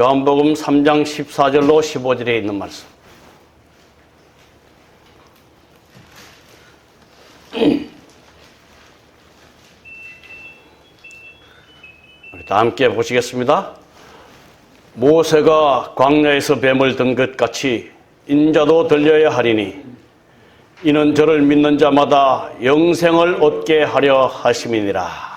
요한복음 3장 14절로 15절에 있는 말씀. 우리 다 함께 보시겠습니다. 모세가 광야에서 뱀을 든 것 같이 인자도 들려야 하리니 이는 저를 믿는 자마다 영생을 얻게 하려 하심이니라.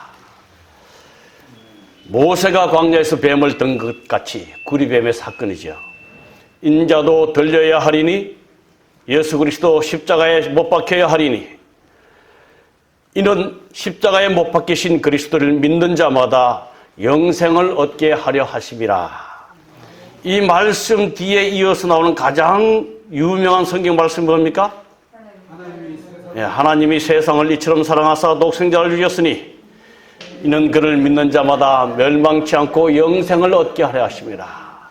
모세가 광야에서 뱀을 든 것 같이 구리뱀의 사건이죠. 인자도 들려야 하리니 예수 그리스도 십자가에 못 박혀야 하리니 이는 십자가에 못 박히신 그리스도를 믿는 자마다 영생을 얻게 하려 하심이라. 이 말씀 뒤에 이어서 나오는 가장 유명한 성경 말씀이 뭡니까? 하나님이 세상을 이처럼 사랑하사 독생자를 주셨으니 이는 그를 믿는 자마다 멸망치 않고 영생을 얻게 하려 하심이라.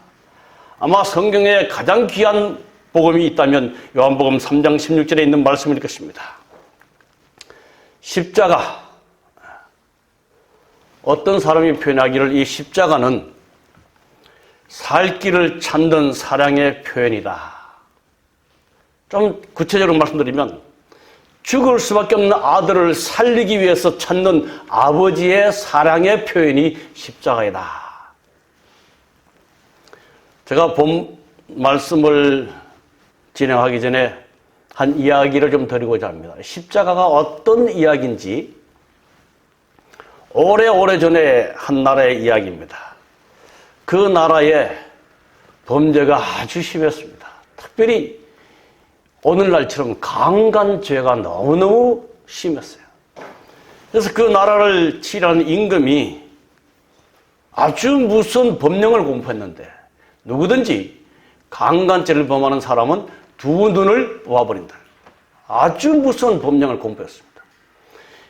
아마 성경에 가장 귀한 복음이 있다면 요한복음 3장 16절에 있는 말씀일 것입니다. 십자가. 어떤 사람이 표현하기를 이 십자가는 살 길을 찾는 사랑의 표현이다. 좀 구체적으로 말씀드리면 죽을 수밖에 없는 아들을 살리기 위해서 찾는 아버지의 사랑의 표현이 십자가이다. 제가 본 말씀을 진행하기 전에 한 이야기를 좀 드리고자 합니다. 십자가가 어떤 이야기인지 오래전에 한 나라의 이야기입니다. 그 나라에 범죄가 아주 심했습니다. 특별히 오늘날처럼 강간죄가 너무너무 심했어요. 그래서 그 나라를 치라는 임금이 아주 무서운 법령을 공포했는데 누구든지 강간죄를 범하는 사람은 두 눈을 뽑아버린다. 아주 무서운 법령을 공포했습니다.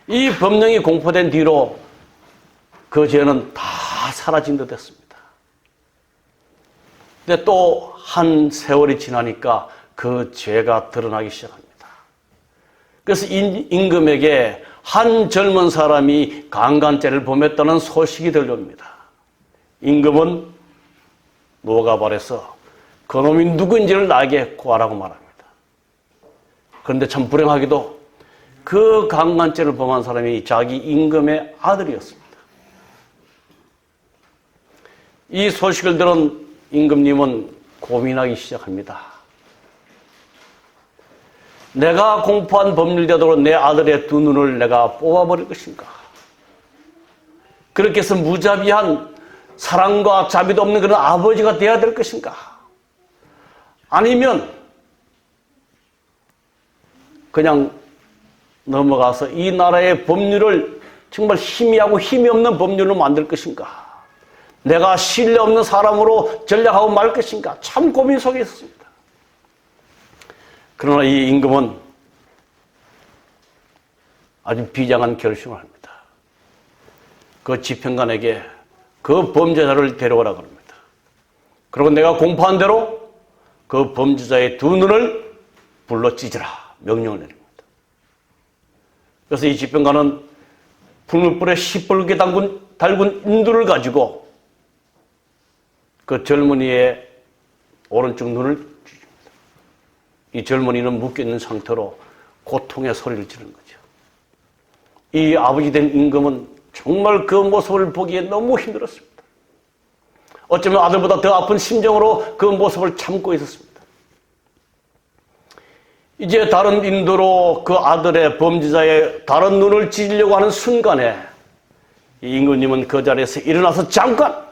이 법령이 공포된 뒤로 그 죄는 다 사라진 듯 했습니다. 근데 또 한 세월이 지나니까 그 죄가 드러나기 시작합니다. 그래서 임금에게 한 젊은 사람이 강간죄를 범했다는 소식이 들려옵니다. 임금은 노가발에서 그놈이 누구인지를 나에게 구하라고 말합니다. 그런데 참 불행하게도 그 강간죄를 범한 사람이 자기 임금의 아들이었습니다. 이 소식을 들은 임금님은 고민하기 시작합니다. 내가 공포한 법률대로 내 아들의 두 눈을 내가 뽑아버릴 것인가? 그렇게 해서 무자비한 사랑과 자비도 없는 그런 아버지가 되어야 될 것인가? 아니면 그냥 넘어가서 이 나라의 법률을 정말 희미하고 힘이 없는 법률로 만들 것인가? 내가 신뢰 없는 사람으로 전략하고 말 것인가? 참 고민 속에 있었습니다. 그러나 이 임금은 아주 비장한 결심을 합니다. 그 지평관에게 그 범죄자를 데려오라 그럽니다. 그리고 내가 공포한 대로 그 범죄자의 두 눈을 불러 찢으라 명령을 내립니다. 그래서 이 지평관은 풀무불에 시뻘게 달군 인두를 가지고 그 젊은이의 오른쪽 눈을 찢습니다. 이 젊은이는 묶여있는 상태로 고통의 소리를 지르는 거죠. 이 아버지 된 임금은 정말 그 모습을 보기에 너무 힘들었습니다. 어쩌면 아들보다 더 아픈 심정으로 그 모습을 참고 있었습니다. 이제 다른 인도로 그 아들의 범죄자의 다른 눈을 찢으려고 하는 순간에 이 임금님은 그 자리에서 일어나서 잠깐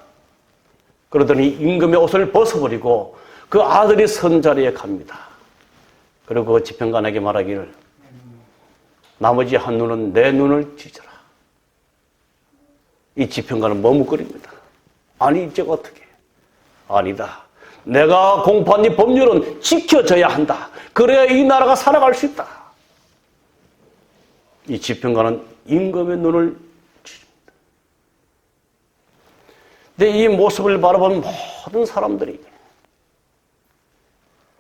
그러더니 임금의 옷을 벗어버리고 그 아들이 선 자리에 갑니다. 그리고 그 지평관에게 말하기를 나머지 한 눈은 내 눈을 찢어라. 이 지평관은 머뭇거립니다. 아니 이제 어떻게? 아니다. 내가 공포한 이 법률은 지켜져야 한다. 그래야 이 나라가 살아갈 수 있다. 이 지평관은 임금의 눈을 찢습니다. 근데 이 모습을 바라본 모든 사람들이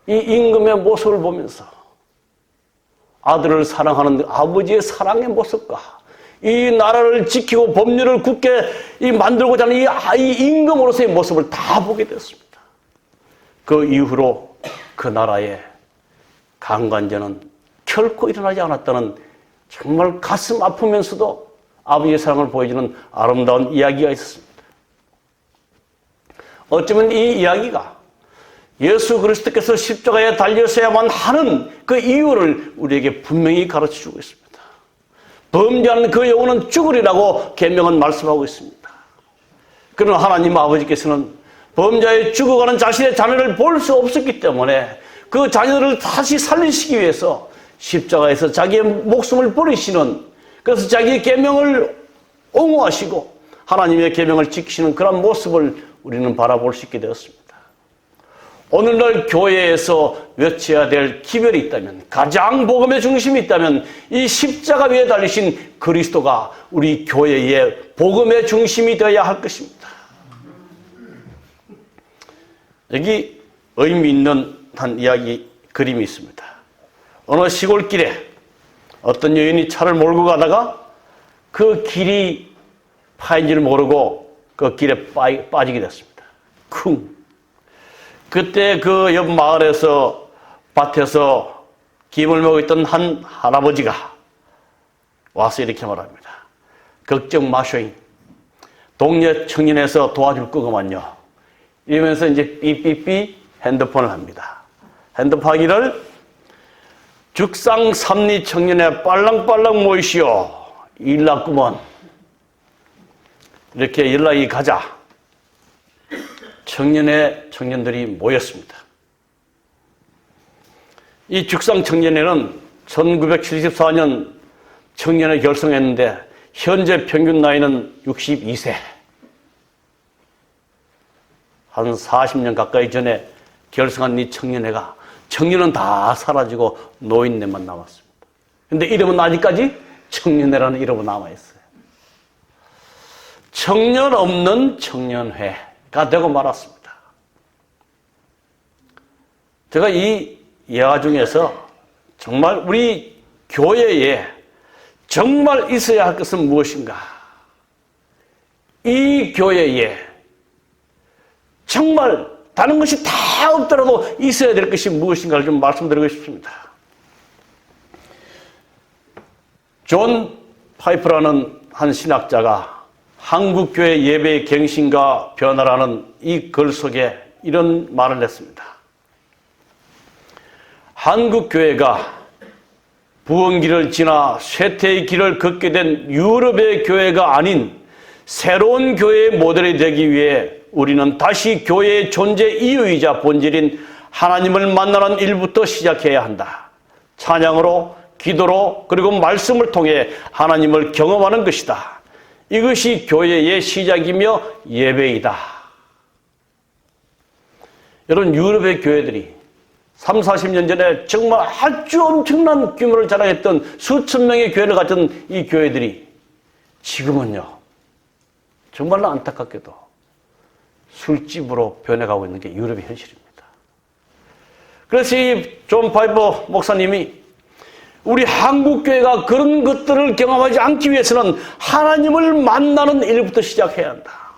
이 임금의 모습을 보면서 아들을 사랑하는 아버지의 사랑의 모습과 이 나라를 지키고 법률을 굳게 만들고자 하는 이 임금으로서의 모습을 다 보게 되었습니다. 그 이후로 그 나라의 강간제는 결코 일어나지 않았다는 정말 가슴 아프면서도 아버지의 사랑을 보여주는 아름다운 이야기가 있었습니다. 어쩌면 이 이야기가 예수 그리스도께서 십자가에 달렸어야만 하는 그 이유를 우리에게 분명히 가르쳐주고 있습니다. 범죄하는 그 영혼은 죽으리라고 계명은 말씀하고 있습니다. 그러나 하나님 아버지께서는 범죄에 죽어가는 자신의 자녀를 볼 수 없었기 때문에 그 자녀를 다시 살리시기 위해서 십자가에서 자기의 목숨을 버리시는, 그래서 자기의 계명을 옹호하시고 하나님의 계명을 지키시는 그런 모습을 우리는 바라볼 수 있게 되었습니다. 오늘날 교회에서 외쳐야 될 기별이 있다면, 가장 복음의 중심이 있다면 이 십자가 위에 달리신 그리스도가 우리 교회의 복음의 중심이 되어야 할 것입니다. 여기 의미 있는 한 이야기 그림이 있습니다. 어느 시골길에 어떤 여인이 차를 몰고 가다가 그 길이 파인지를 모르고 그 길에 빠지게 됐습니다. 쿵. 그때 그 옆 마을에서 밭에서 김을 먹고 있던 한 할아버지가 와서 이렇게 말합니다. 걱정 마쇼잉. 동네 청년에서 도와줄 거구만요. 이러면서 이제 삐삐삐 핸드폰을 합니다. 핸드폰하기를 죽상 삼리 청년에 빨랑빨랑 모이시오. 일 났구먼. 이렇게 연락이 가자 청년들이 모였습니다. 이 죽상 청년회는 1974년 청년회 결성했는데 현재 평균 나이는 62세. 한 40년 가까이 전에 결성한 이 청년회가 청년은 다 사라지고 노인네만 남았습니다. 그런데 이름은 아직까지 청년회라는 이름은 남아있어요. 청년 없는 청년회가 되고 말았습니다. 제가 이 예화 중에서 정말 우리 교회에 정말 있어야 할 것은 무엇인가? 이 교회에 정말 다른 것이 다 없더라도 있어야 될 것이 무엇인가를 좀 말씀드리고 싶습니다. 존 파이프라는 한 신학자가 한국교회 예배의 갱신과 변화라는 이 글 속에 이런 말을 했습니다. 한국교회가 부흥기를 지나 쇠퇴의 길을 걷게 된 유럽의 교회가 아닌 새로운 교회의 모델이 되기 위해 우리는 다시 교회의 존재 이유이자 본질인 하나님을 만나는 일부터 시작해야 한다. 찬양으로, 기도로, 그리고 말씀을 통해 하나님을 경험하는 것이다. 이것이 교회의 시작이며 예배이다. 여러분, 유럽의 교회들이 30, 40년 전에 정말 아주 엄청난 규모를 자랑했던 수천 명의 교회를 갖던 이 교회들이 지금은요, 정말로 안타깝게도 술집으로 변해가고 있는 게 유럽의 현실입니다. 그래서 이 존 파이퍼 목사님이 우리 한국교회가 그런 것들을 경험하지 않기 위해서는 하나님을 만나는 일부터 시작해야 한다.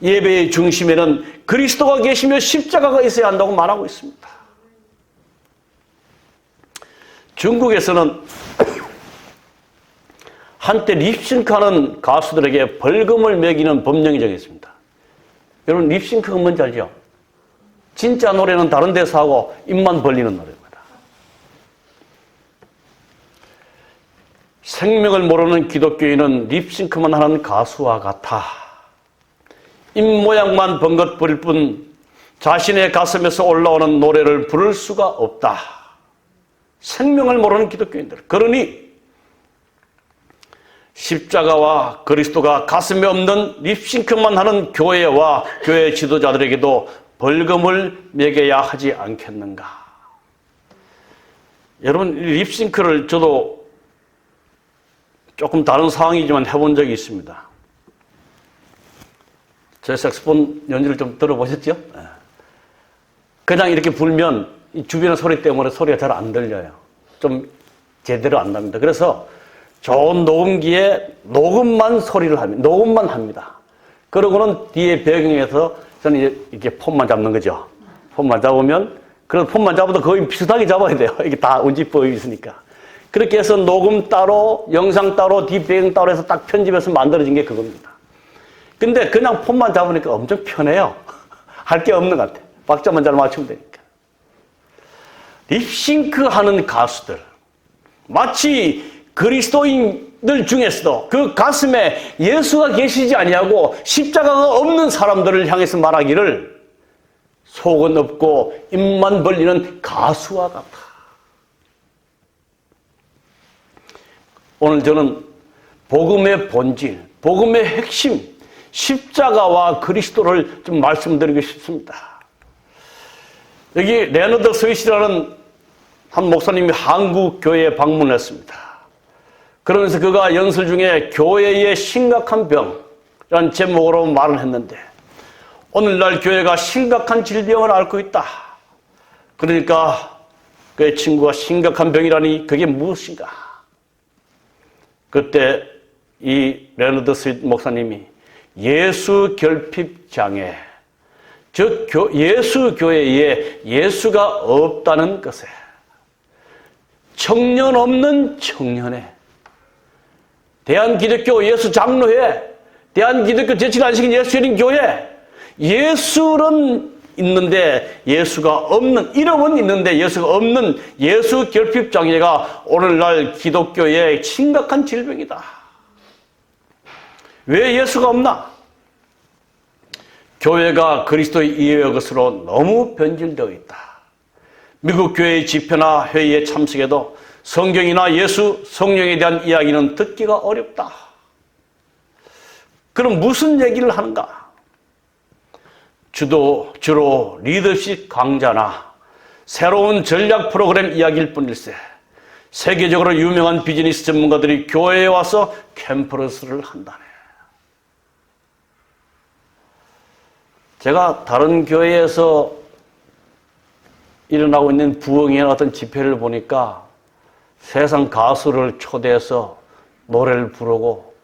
예배의 중심에는 그리스도가 계시며 십자가가 있어야 한다고 말하고 있습니다. 중국에서는 한때 립싱크하는 가수들에게 벌금을 매기는 법령이 정했습니다. 여러분, 립싱크가 뭔지 알죠? 진짜 노래는 다른 데서 하고 입만 벌리는 노래입니다. 생명을 모르는 기독교인은 립싱크만 하는 가수와 같아. 입모양만 번긋 부릴 뿐 자신의 가슴에서 올라오는 노래를 부를 수가 없다. 생명을 모르는 기독교인들. 그러니 십자가와 그리스도가 가슴에 없는 립싱크만 하는 교회와 교회 지도자들에게도 벌금을 매겨야 하지 않겠는가. 여러분, 립싱크를 저도 조금 다른 상황이지만 해본 적이 있습니다. 제 색소폰 연주를 좀 들어보셨죠? 그냥 이렇게 불면 이 주변의 소리 때문에 소리가 잘 안 들려요. 좀 제대로 안 납니다. 그래서 좋은 녹음기에 녹음만 소리를 합니다. 녹음만 합니다. 그러고는 뒤에 배경에서 저는 이렇게 폰만 잡는 거죠. 폰만 잡으면, 그런 폰만 잡아도 거의 비슷하게 잡아야 돼요. 이게 다 운집법이 있으니까. 그렇게 해서 녹음 따로, 영상 따로, 뒤 배경 따로 해서 딱 편집해서 만들어진 게 그겁니다. 근데 그냥 폰만 잡으니까 엄청 편해요. 할 게 없는 것 같아요. 박자만 잘 맞추면 되니까. 립싱크 하는 가수들. 마치 그리스도인들 중에서도 그 가슴에 예수가 계시지 아니하고 십자가가 없는 사람들을 향해서 말하기를 속은 없고 입만 벌리는 가수와 같아. 오늘 저는 복음의 본질, 복음의 핵심, 십자가와 그리스도를 좀 말씀드리고 싶습니다. 여기 레너드 스윗이라는 한 목사님이 한국 교회에 방문했습니다. 그러면서 그가 연설 중에 교회의 심각한 병이라는 제목으로 말을 했는데, 오늘날 교회가 심각한 질병을 앓고 있다. 그러니까 그의 친구가 심각한 병이라니 그게 무엇인가? 그때 이 레너드 스윗 목사님이 예수 결핍 장애, 즉 예수 교회에 예수가 없다는 것에, 청년 없는 청년회, 대한기독교 예수 장로회, 대한기독교 제칠안식인 예수여린 교회, 예수는 있는데 예수가 없는, 이름은 있는데 예수가 없는 예수 결핍 장애가 오늘날 기독교의 심각한 질병이다. 왜 예수가 없나? 교회가 그리스도의 이해의 것으로 너무 변질되어 있다. 미국 교회의 집회나 회의에 참석해도 성경이나 예수, 성령에 대한 이야기는 듣기가 어렵다. 그럼 무슨 얘기를 하는가? 주로 리더십 강좌나 새로운 전략 프로그램 이야기일 뿐일세, 세계적으로 유명한 비즈니스 전문가들이 교회에 와서 캠퍼스를 한다네. 제가 다른 교회에서 일어나고 있는 부흥의 어떤 집회를 보니까 세상 가수를 초대해서 노래를 부르고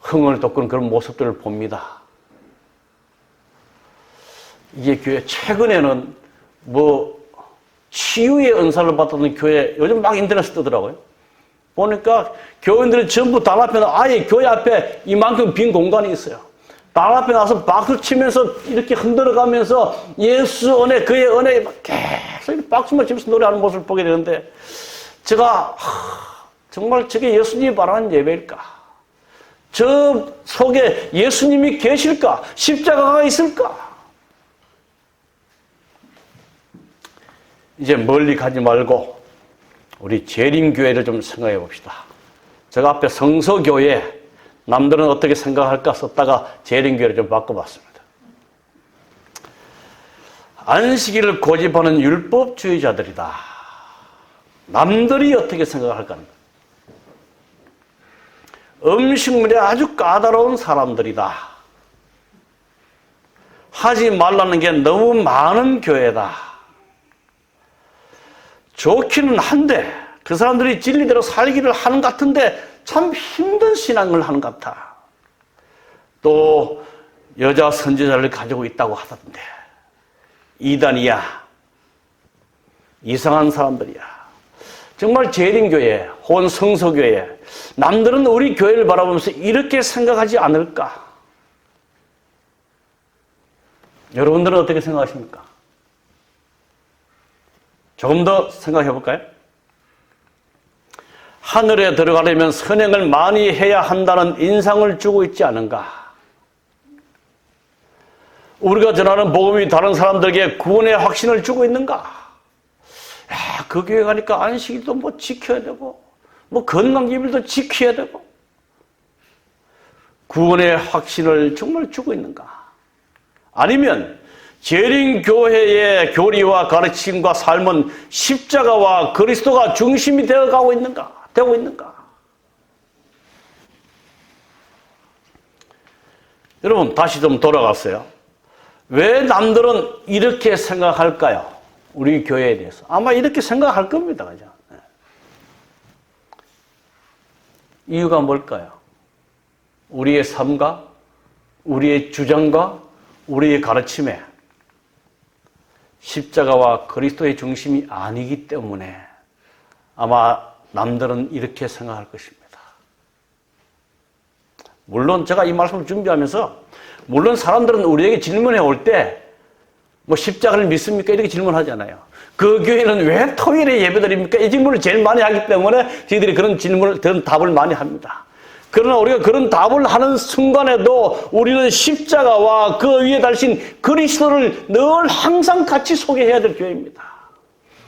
흥을 돋구는 그런 모습들을 봅니다. 이게 교회, 최근에는 치유의 은사를 받았던 교회, 요즘 막 인터넷에 뜨더라고요. 보니까 교인들이 전부 단 앞에, 아예 교회 앞에 이만큼 빈 공간이 있어요. 단 앞에 나서 박수 치면서 이렇게 흔들어가면서 예수 은혜, 그의 은혜 막 계속 박수만 치면서 노래하는 모습을 보게 되는데, 제가 정말 저게 예수님이 바라는 예배일까? 저 속에 예수님이 계실까? 십자가가 있을까? 이제 멀리 가지 말고 우리 재림교회를 좀 생각해 봅시다. 제가 앞에 성서교회, 남들은 어떻게 생각할까 썼다가 재림교회를 좀 바꿔봤습니다. 안식일을 고집하는 율법주의자들이다. 남들이 어떻게 생각할까? 음식물에 아주 까다로운 사람들이다. 하지 말라는 게 너무 많은 교회다. 좋기는 한데 그 사람들이 진리대로 살기를 하는 것 같은데 참 힘든 신앙을 하는 것 같아. 또 여자 선지자를 가지고 있다고 하던데 이단이야. 이상한 사람들이야. 정말 재림교회 혹은 성서교회, 남들은 우리 교회를 바라보면서 이렇게 생각하지 않을까? 여러분들은 어떻게 생각하십니까? 조금 더 생각해 볼까요? 하늘에 들어가려면 선행을 많이 해야 한다는 인상을 주고 있지 않은가? 우리가 전하는 복음이 다른 사람들에게 구원의 확신을 주고 있는가? 야, 그 교회 가니까 안식일도 지켜야 되고, 건강기밀도 지켜야 되고, 구원의 확신을 정말 주고 있는가? 아니면 재림교회의 교리와 가르침과 삶은 십자가와 그리스도가 중심이 되고 있는가? 여러분, 다시 좀 돌아갔어요. 왜 남들은 이렇게 생각할까요? 우리 교회에 대해서. 아마 이렇게 생각할 겁니다. 그죠? 이유가 뭘까요? 우리의 삶과 우리의 주장과 우리의 가르침에 십자가와 그리스도의 중심이 아니기 때문에 아마 남들은 이렇게 생각할 것입니다. 물론 제가 이 말씀을 준비하면서 물론 사람들은 우리에게 질문해 올 때 뭐 십자가를 믿습니까? 이렇게 질문하잖아요. 그 교회는 왜 토요일에 예배드립니까? 이 질문을 제일 많이 하기 때문에 저희들이 그런 답을 많이 합니다. 그러나 우리가 그런 답을 하는 순간에도 우리는 십자가와 그 위에 달린 그리스도를 늘 항상 같이 소개해야 될 교회입니다.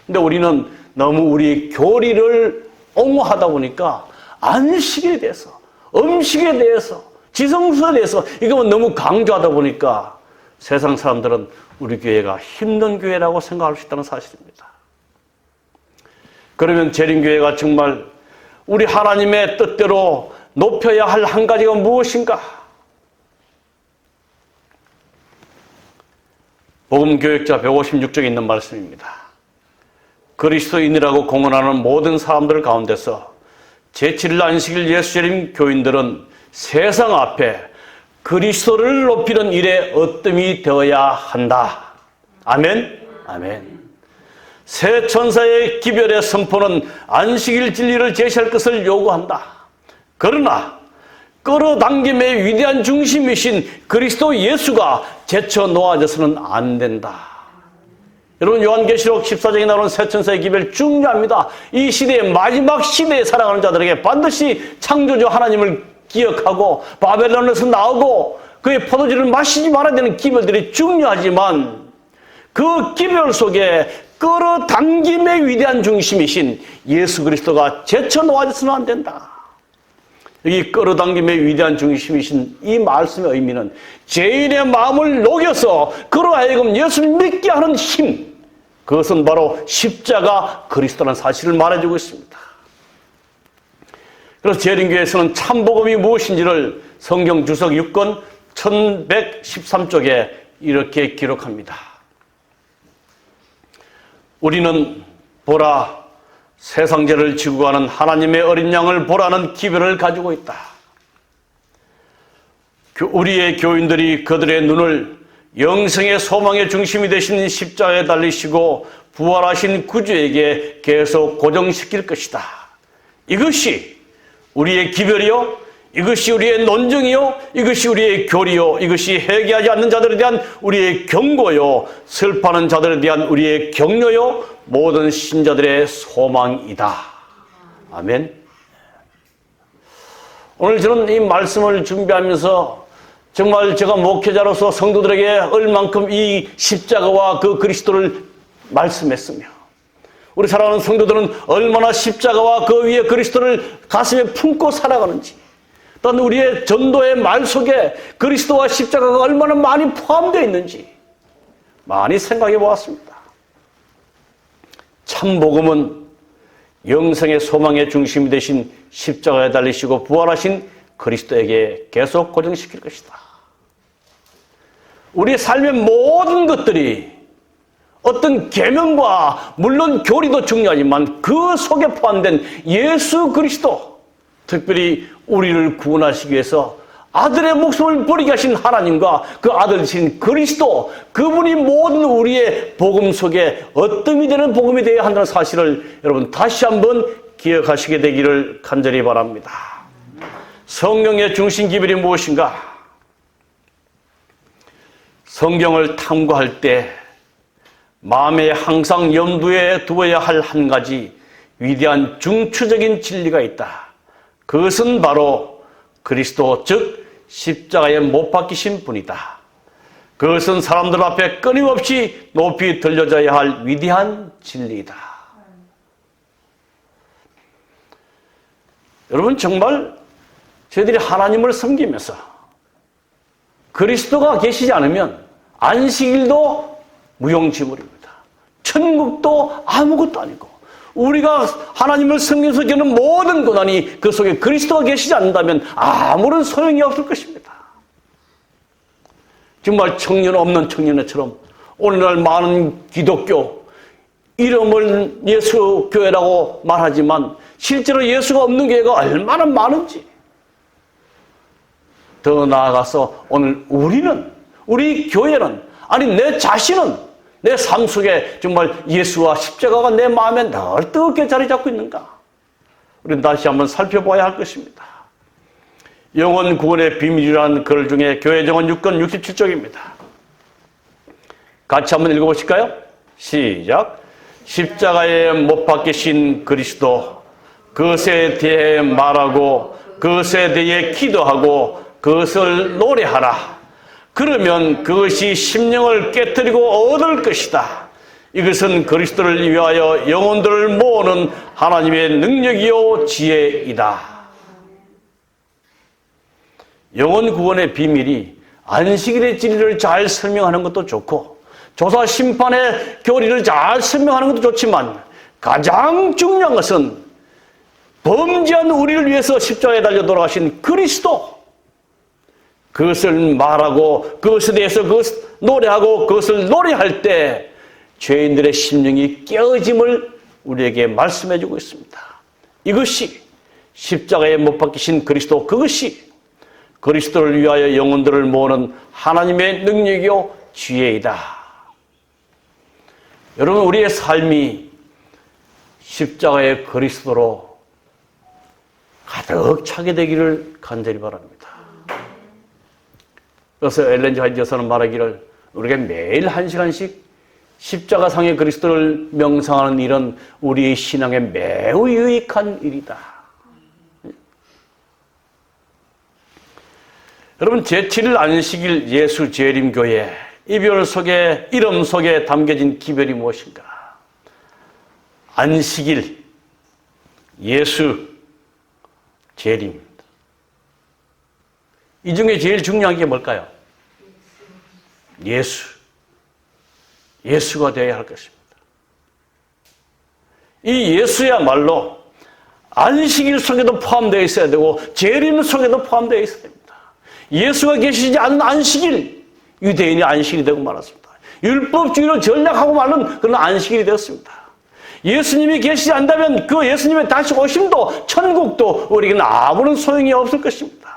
근데 우리는 너무 우리의 교리를 옹호하다 보니까 안식에 대해서, 음식에 대해서, 지성소에 대해서 이거는 너무 강조하다 보니까 세상 사람들은 우리 교회가 힘든 교회라고 생각할 수 있다는 사실입니다. 그러면 재림교회가 정말 우리 하나님의 뜻대로 높여야 할 한 가지가 무엇인가? 복음교역자 156쪽에 있는 말씀입니다. 그리스도인이라고 공언하는 모든 사람들 가운데서 제7일 안식일 예수재림 교인들은 세상 앞에 그리스도를 높이는 일에 어뜸이 되어야 한다. 아멘? 아멘. 새 천사의 기별의 선포는 안식일 진리를 제시할 것을 요구한다. 그러나 끌어당김의 위대한 중심이신 그리스도 예수가 제쳐 놓아져서는 안 된다. 여러분 요한계시록 14장에 나오는 새 천사의 기별 중요합니다. 이 시대의 마지막 시대에 살아가는 자들에게 반드시 창조주 하나님을 기억하고 바벨론에서 나오고 그의 포도주를 마시지 말아야 되는 기별들이 중요하지만 그 기별 속에 끌어당김의 위대한 중심이신 예수 그리스도가 제쳐 놓아져서는 안 된다. 이 끌어당김의 위대한 중심이신 이 말씀의 의미는 죄인의 마음을 녹여서 그로 하여금 예수를 믿게 하는 힘, 그것은 바로 십자가 그리스도라는 사실을 말해주고 있습니다. 그래서 재림교회에서는 참복음이 무엇인지를 성경 주석 6권 1113쪽에 이렇게 기록합니다. 우리는 보라 세상죄를 지고 가는 하나님의 어린 양을 보라는 기별을 가지고 있다. 우리의 교인들이 그들의 눈을 영생의 소망의 중심이 되신 십자가에 달리시고 부활하신 구주에게 계속 고정시킬 것이다. 이것이 우리의 기별이요, 이것이 우리의 논증이요, 이것이 우리의 교리요, 이것이 회개하지 않는 자들에 대한 우리의 경고요, 슬퍼하는 자들에 대한 우리의 격려요, 모든 신자들의 소망이다. 아멘. 오늘 저는 이 말씀을 준비하면서 정말 제가 목회자로서 성도들에게 얼만큼 이 십자가와 그 그리스도를 말씀했으며 우리 사랑하는 성도들은 얼마나 십자가와 그 위에 그리스도를 가슴에 품고 살아가는지, 또한 우리의 전도의 말 속에 그리스도와 십자가가 얼마나 많이 포함되어 있는지 많이 생각해 보았습니다. 참 복음은 영생의 소망의 중심이 되신 십자가에 달리시고 부활하신 그리스도에게 계속 고정시킬 것이다. 우리의 삶의 모든 것들이 어떤 계명과 물론 교리도 중요하지만 그 속에 포함된 예수 그리스도, 특별히 우리를 구원하시기 위해서 아들의 목숨을 버리게 하신 하나님과 그 아들이신 그리스도, 그분이 모든 우리의 복음 속에 어뜸이 되는 복음이 되어야 한다는 사실을 여러분 다시 한번 기억하시게 되기를 간절히 바랍니다. 성령의 중심 기별이 무엇인가? 성경을 탐구할 때 마음에 항상 염두에 두어야 할 한 가지 위대한 중추적인 진리가 있다. 그것은 바로 그리스도, 즉 십자가에 못 박히신 분이다. 그것은 사람들 앞에 끊임없이 높이 들려져야 할 위대한 진리이다. 여러분 정말 저희들이 하나님을 섬기면서 그리스도가 계시지 않으면 안식일도 무용지물입니다. 천국도 아무것도 아니고 우리가 하나님을 섬기면서 겪는 모든 고난이 그 속에 그리스도가 계시지 않는다면 아무런 소용이 없을 것입니다. 정말 청년 없는 청년회처럼 오늘날 많은 기독교, 이름을 예수 교회라고 말하지만 실제로 예수가 없는 교회가 얼마나 많은지, 더 나아가서 오늘 우리 교회는, 아니 내 자신은 내 삶 속에 정말 예수와 십자가가 내 마음에 늘 뜨겁게 자리 잡고 있는가? 우리는 다시 한번 살펴봐야 할 것입니다. 영혼 구원의 비밀이라는 글 중에 교회정원 6권 67쪽입니다. 같이 한번 읽어보실까요? 시작. 십자가에 못 박히신 그리스도, 그것에 대해 말하고 그것에 대해 기도하고 그것을 노래하라. 그러면 그것이 심령을 깨뜨리고 얻을 것이다. 이것은 그리스도를 위하여 영혼들을 모으는 하나님의 능력이요 지혜이다. 영혼 구원의 비밀이 안식일의 진리를 잘 설명하는 것도 좋고 조사 심판의 교리를 잘 설명하는 것도 좋지만 가장 중요한 것은 범죄한 우리를 위해서 십자가에 달려 돌아가신 그리스도, 그것을 말하고 그것에 대해서 노래하고 그것을 노래할 때 죄인들의 심령이 깨어짐을 우리에게 말씀해 주고 있습니다. 이것이 십자가에 못 박히신 그리스도, 그것이 그리스도를 위하여 영혼들을 모으는 하나님의 능력이요 지혜이다. 여러분, 우리의 삶이 십자가의 그리스도로 가득 차게 되기를 간절히 바랍니다. 그래서 엘렌 지 화이트 여사는 말하기를, 우리가 매일 1시간씩 십자가상의 그리스도를 명상하는 일은 우리의 신앙에 매우 유익한 일이다. 여러분, 제7일 안식일 예수 재림교회, 이별 속에, 이름 속에 담겨진 기별이 무엇인가? 안식일, 예수 재림. 이 중에 제일 중요한 게 뭘까요? 예수가 되어야 할 것입니다. 이 예수야말로 안식일 속에도 포함되어 있어야 되고 재림 속에도 포함되어 있어야 됩니다. 예수가 계시지 않은 안식일, 유대인이 안식일이 되고 말았습니다. 율법주의로 전략하고 말은 그런 안식일이 되었습니다. 예수님이 계시지 않다면 그 예수님의 다시 오심도 천국도 우리에게는 아무런 소용이 없을 것입니다.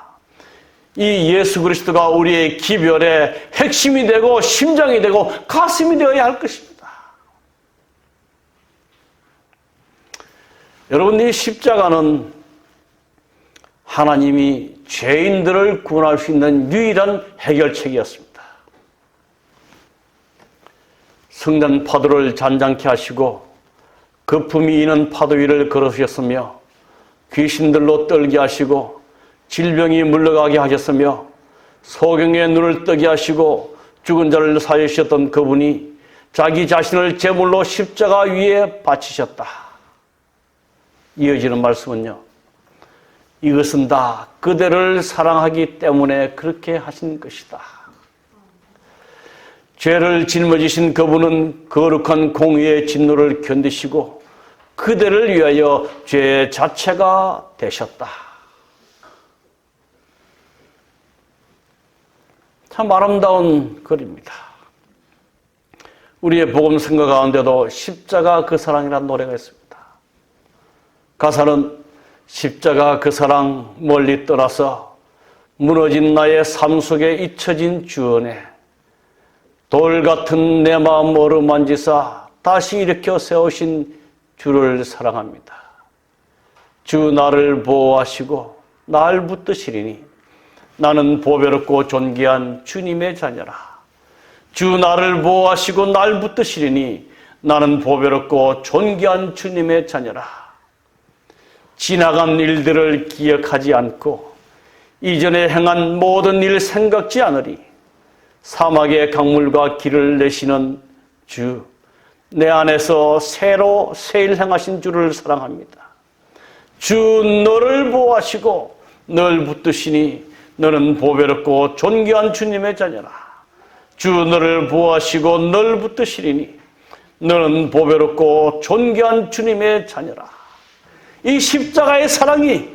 이 예수 그리스도가 우리의 기별의 핵심이 되고 심장이 되고 가슴이 되어야 할 것입니다. 여러분, 이 십자가는 하나님이 죄인들을 구원할 수 있는 유일한 해결책이었습니다. 성난 파도를 잔잔케 하시고 거품이 이는 파도 위를 걸으셨으며 귀신들로 떨게 하시고 질병이 물러가게 하셨으며 소경의 눈을 뜨게 하시고 죽은 자를 살리셨던 그분이 자기 자신을 제물로 십자가 위에 바치셨다. 이어지는 말씀은요, 이것은 다 그대를 사랑하기 때문에 그렇게 하신 것이다. 죄를 짊어지신 그분은 거룩한 공의의 진노를 견디시고 그대를 위하여 죄 자체가 되셨다. 참 아름다운 글입니다. 우리의 복음 성가 가운데도 십자가 그 사랑이라는 노래가 있습니다. 가사는 십자가 그 사랑 멀리 떠나서 무너진 나의 삶 속에 잊혀진 주은혜, 돌 같은 내 마음 어루만지사 다시 일으켜 세우신 주를 사랑합니다. 주 나를 보호하시고 날 붙드시리니 나는 보배롭고 존귀한 주님의 자녀라. 주 나를 보호하시고 날 붙드시리니 나는 보배롭고 존귀한 주님의 자녀라. 지나간 일들을 기억하지 않고 이전에 행한 모든 일 생각지 않으리. 사막의 강물과 길을 내시는 주, 내 안에서 새로 새 일 행하신 주를 사랑합니다. 주 너를 보호하시고 널 붙드시니 너는 보배롭고 존귀한 주님의 자녀라. 주 너를 보호하시고 널 붙드시리니 너는 보배롭고 존귀한 주님의 자녀라. 이 십자가의 사랑이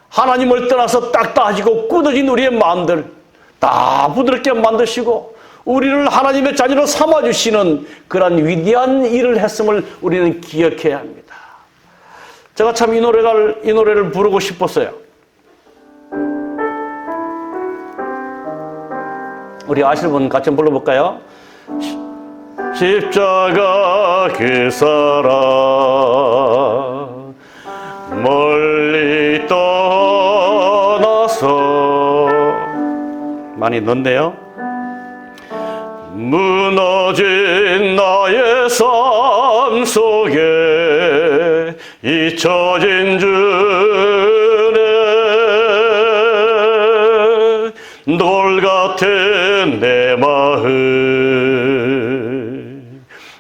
하나님을 떠나서 딱딱해지고 굳어진 우리의 마음들 다 부드럽게 만드시고 우리를 하나님의 자녀로 삼아주시는 그런 위대한 일을 했음을 우리는 기억해야 합니다. 제가 참 이 노래를 부르고 싶었어요. 우리 아시는 분 같이 한번 불러볼까요? 십자가 그 사랑 멀리 떠나서 많이 넣네요. 무너진 나의 삶 속에 잊혀진 주네 돌 같은 내 마음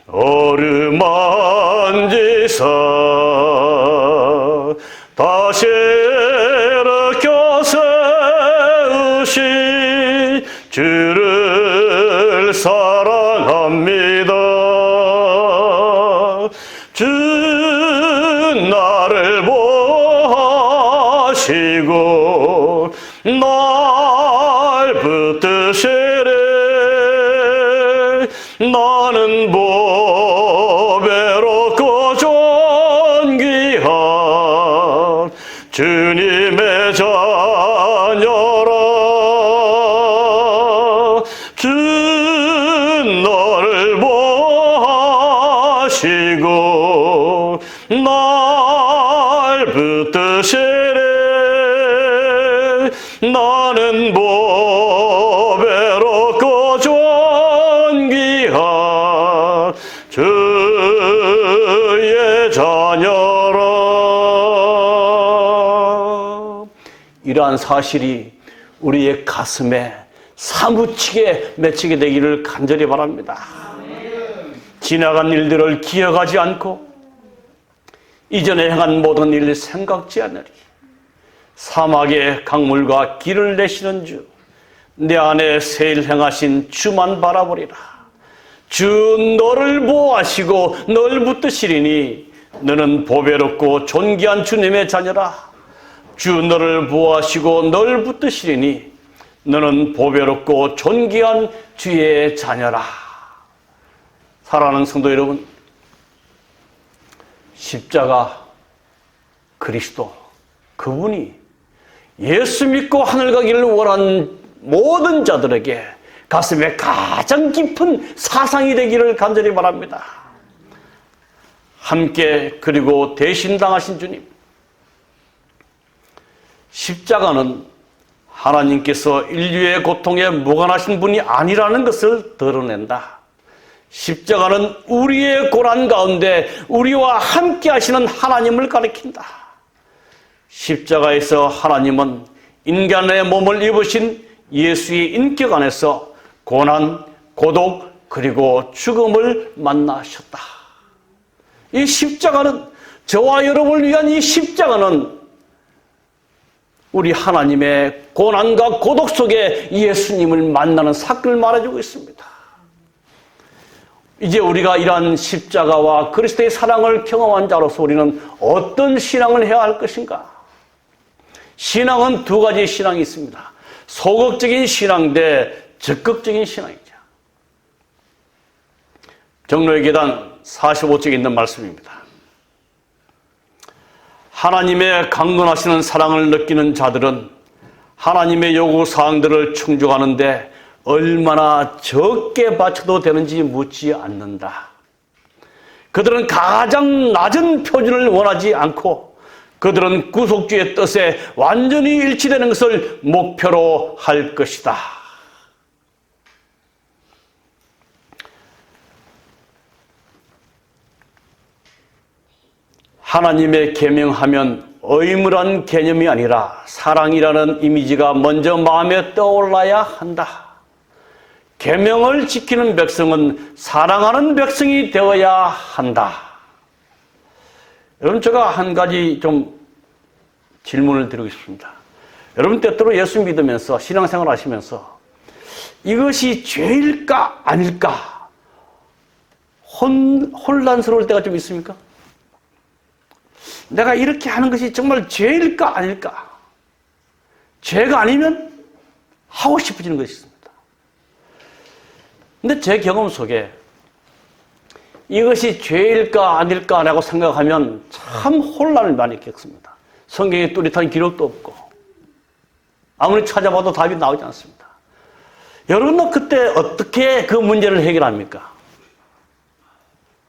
어루만지사 다시 일으켜 세우신 주를 사랑합니다. 주 나를 보시고 날 붙드시네 나는 보배롭고 존귀한 주님의 자녀라. 주 너를 보시고 날 붙드시네 나는 보배롭고 존귀한 주의 자녀라. 이러한 사실이 우리의 가슴에 사무치게 맺히게 되기를 간절히 바랍니다. 지나간 일들을 기억하지 않고 이전에 행한 모든 일을 생각지 않으리. 사막의 강물과 길을 내시는 주, 내 안에 새 일 행하신 주만 바라보리라. 주 너를 보호하시고 널 붙드시리니 너는 보배롭고 존귀한 주님의 자녀라. 주 너를 보호하시고 널 붙드시리니 너는 보배롭고 존귀한 주의 자녀라. 사랑하는 성도 여러분, 십자가 그리스도 그분이 예수 믿고 하늘 가기를 원하는 모든 자들에게 가슴에 가장 깊은 사상이 되기를 간절히 바랍니다. 함께 그리고 대신 당하신 주님, 십자가는 하나님께서 인류의 고통에 무관하신 분이 아니라는 것을 드러낸다. 십자가는 우리의 고난 가운데 우리와 함께 하시는 하나님을 가리킨다. 십자가에서 하나님은 인간의 몸을 입으신 예수의 인격 안에서 고난, 고독, 그리고 죽음을 만나셨다. 이 십자가는, 저와 여러분을 위한 이 십자가는 우리 하나님의 고난과 고독 속에 예수님을 만나는 사건을 말해주고 있습니다. 이제 우리가 이러한 십자가와 그리스도의 사랑을 경험한 자로서 우리는 어떤 신앙을 해야 할 것인가? 신앙은 두 가지 신앙이 있습니다. 소극적인 신앙 대 적극적인 신앙이죠. 정로의 계단 45쪽에 있는 말씀입니다. 하나님의 강건하시는 사랑을 느끼는 자들은 하나님의 요구사항들을 충족하는데 얼마나 적게 바쳐도 되는지 묻지 않는다. 그들은 가장 낮은 표준을 원하지 않고 그들은 구속주의 뜻에 완전히 일치되는 것을 목표로 할 것이다. 하나님의 계명하면 의무란 개념이 아니라 사랑이라는 이미지가 먼저 마음에 떠올라야 한다. 계명을 지키는 백성은 사랑하는 백성이 되어야 한다. 여러분, 제가 한 가지 좀 질문을 드리고 싶습니다. 여러분, 때때로 예수 믿으면서 신앙생활 하시면서 이것이 죄일까 아닐까 혼란스러울 때가 좀 있습니까? 내가 이렇게 하는 것이 정말 죄일까 아닐까? 죄가 아니면 하고 싶어지는 것이 있습니다. 근데 제 경험 속에 이것이 죄일까 아닐까라고 생각하면 참 혼란을 많이 겪습니다. 성경에 뚜렷한 기록도 없고 아무리 찾아봐도 답이 나오지 않습니다. 여러분은 그때 어떻게 그 문제를 해결합니까?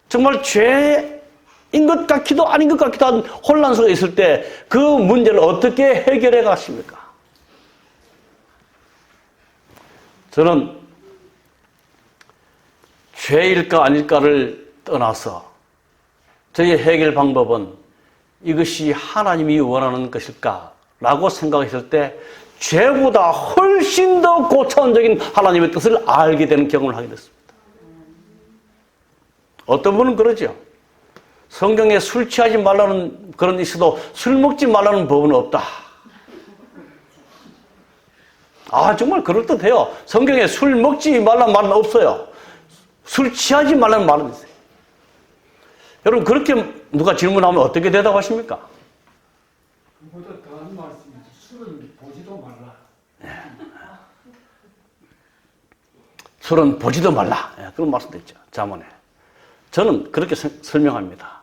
정말 죄인 것 같기도 아닌 것 같기도 한 혼란 속에 있을 때 그 문제를 어떻게 해결해 가십니까? 저는 죄일까 아닐까를 떠나서 저의 해결 방법은 이것이 하나님이 원하는 것일까라고 생각했을 때 죄보다 훨씬 더 고차원적인 하나님의 뜻을 알게 되는 경험을 하게 됐습니다. 어떤 분은 그러죠. 성경에 술 취하지 말라는 그런 있어도 술 먹지 말라는 법은 없다. 정말 그럴듯해요. 성경에 술 먹지 말라는 말은 없어요. 술 취하지 말라는 말은 있어요. 여러분 그렇게 누가 질문하면 어떻게 대답하십니까? 그보다 더한 말씀이지. 술은 보지도 말라. 술은 보지도 말라. 그런 말씀도 있죠. 잠언에. 저는 그렇게 설명합니다.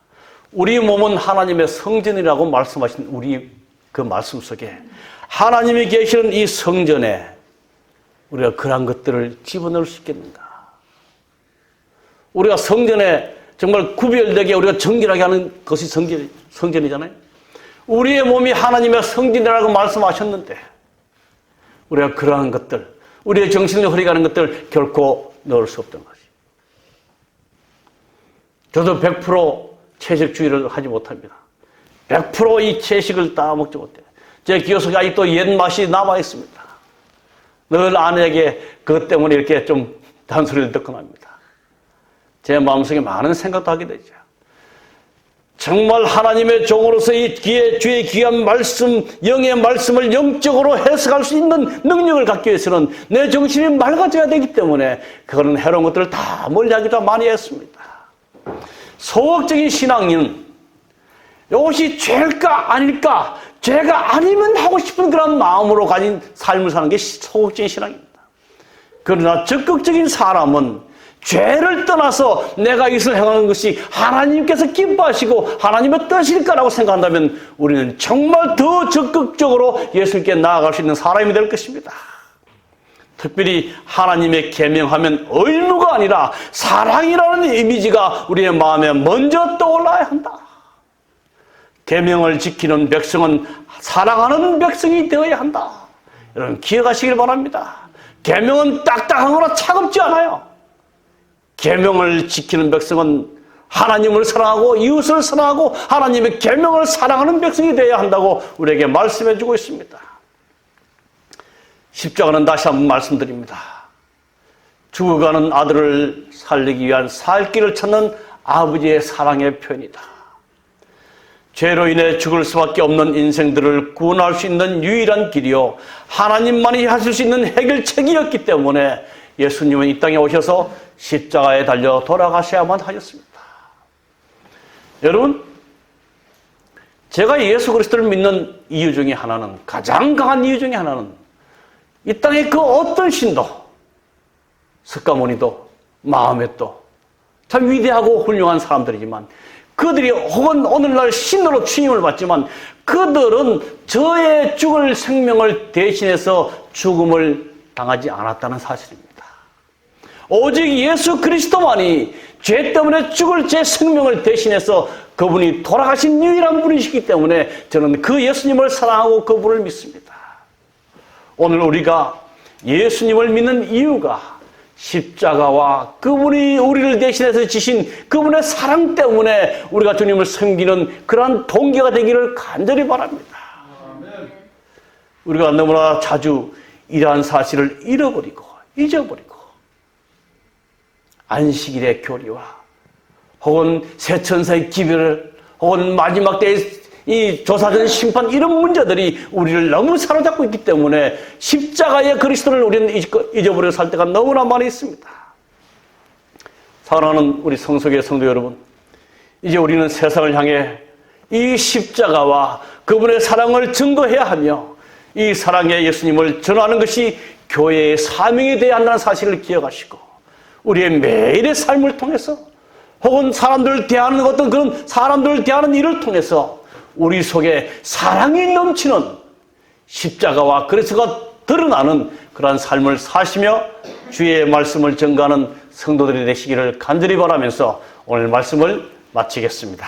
우리 몸은 하나님의 성전이라고 말씀하신 우리 그 말씀 속에 하나님이 계시는 이 성전에 우리가 그러한 것들을 집어넣을 수 있겠는가? 우리가 성전에 정말 구별되게 우리가 정결하게 하는 것이 성전이잖아요. 우리의 몸이 하나님의 성전이라고 말씀하셨는데 우리가 그러한 것들, 우리의 정신을 흐려가는 것들 결코 넣을 수 없던 것이. 저도 100% 채식주의를 하지 못합니다. 100% 이 채식을 다 먹지 못해요. 제 기억 속에 아직도 옛 맛이 남아 있습니다. 늘 아내에게 그것 때문에 이렇게 좀 단소리를 듣곤 합니다. 제 마음속에 많은 생각도 하게 되죠. 정말 하나님의 종으로서 이 주의 귀한 말씀, 영의 말씀을 영적으로 해석할 수 있는 능력을 갖기 위해서는 내 정신이 맑아져야 되기 때문에 그거는 해로운 것들을 다 멀리하기도 많이 했습니다. 소극적인 신앙인, 이것이 죄일까 아닐까, 죄가 아니면 하고 싶은 그런 마음으로 가진 삶을 사는 게 소극적인 신앙입니다. 그러나 적극적인 사람은 죄를 떠나서 내가 이것을 행하는 것이 하나님께서 기뻐하시고 하나님의 뜻일까라고 생각한다면 우리는 정말 더 적극적으로 예수님께 나아갈 수 있는 사람이 될 것입니다. 특별히 하나님의 계명하면 의무가 아니라 사랑이라는 이미지가 우리의 마음에 먼저 떠올라야 한다. 계명을 지키는 백성은 사랑하는 백성이 되어야 한다. 여러분 기억하시길 바랍니다. 계명은 딱딱하거나 차갑지 않아요. 계명을 지키는 백성은 하나님을 사랑하고 이웃을 사랑하고 하나님의 계명을 사랑하는 백성이 되어야 한다고 우리에게 말씀해 주고 있습니다. 십자가는 다시 한번 말씀드립니다. 죽어가는 아들을 살리기 위한 살 길을 찾는 아버지의 사랑의 표현이다. 죄로 인해 죽을 수밖에 없는 인생들을 구원할 수 있는 유일한 길이요 하나님만이 하실 수 있는 해결책이었기 때문에 예수님은 이 땅에 오셔서 십자가에 달려 돌아가셔야만 하셨습니다. 여러분, 제가 예수 그리스도를 믿는 이유 중에 하나는, 가장 강한 이유 중에 하나는 이 땅의 그 어떤 신도, 석가모니도 마호메도 참 위대하고 훌륭한 사람들이지만 그들이 혹은 오늘날 신으로 취임을 받지만 그들은 저의 죽을 생명을 대신해서 죽음을 당하지 않았다는 사실입니다. 오직 예수 그리스도만이 죄 때문에 죽을 제 생명을 대신해서 그분이 돌아가신 유일한 분이시기 때문에 저는 그 예수님을 사랑하고 그분을 믿습니다. 오늘 우리가 예수님을 믿는 이유가 십자가와 그분이 우리를 대신해서 지신 그분의 사랑 때문에 우리가 주님을 섬기는 그러한 동기가 되기를 간절히 바랍니다. 우리가 너무나 자주 이러한 사실을 잃어버리고 잊어버리고 안식일의 교리와 혹은 새천사의 기별 혹은 마지막 때의 이 조사전 심판 이런 문제들이 우리를 너무 사로잡고 있기 때문에 십자가의 그리스도를 우리는 잊어버려 살 때가 너무나 많이 있습니다. 사랑하는 우리 성소교회 성도 여러분, 이제 우리는 세상을 향해 이 십자가와 그분의 사랑을 증거해야 하며 이 사랑의 예수님을 전하는 것이 교회의 사명이 되어야 한다는 사실을 기억하시고 우리의 매일의 삶을 통해서 혹은 사람들을 대하는 어떤 그런 사람들을 대하는 일을 통해서 우리 속에 사랑이 넘치는 십자가와 그리스도가 드러나는 그러한 삶을 사시며 주의 말씀을 전가하는 성도들이 되시기를 간절히 바라면서 오늘 말씀을 마치겠습니다.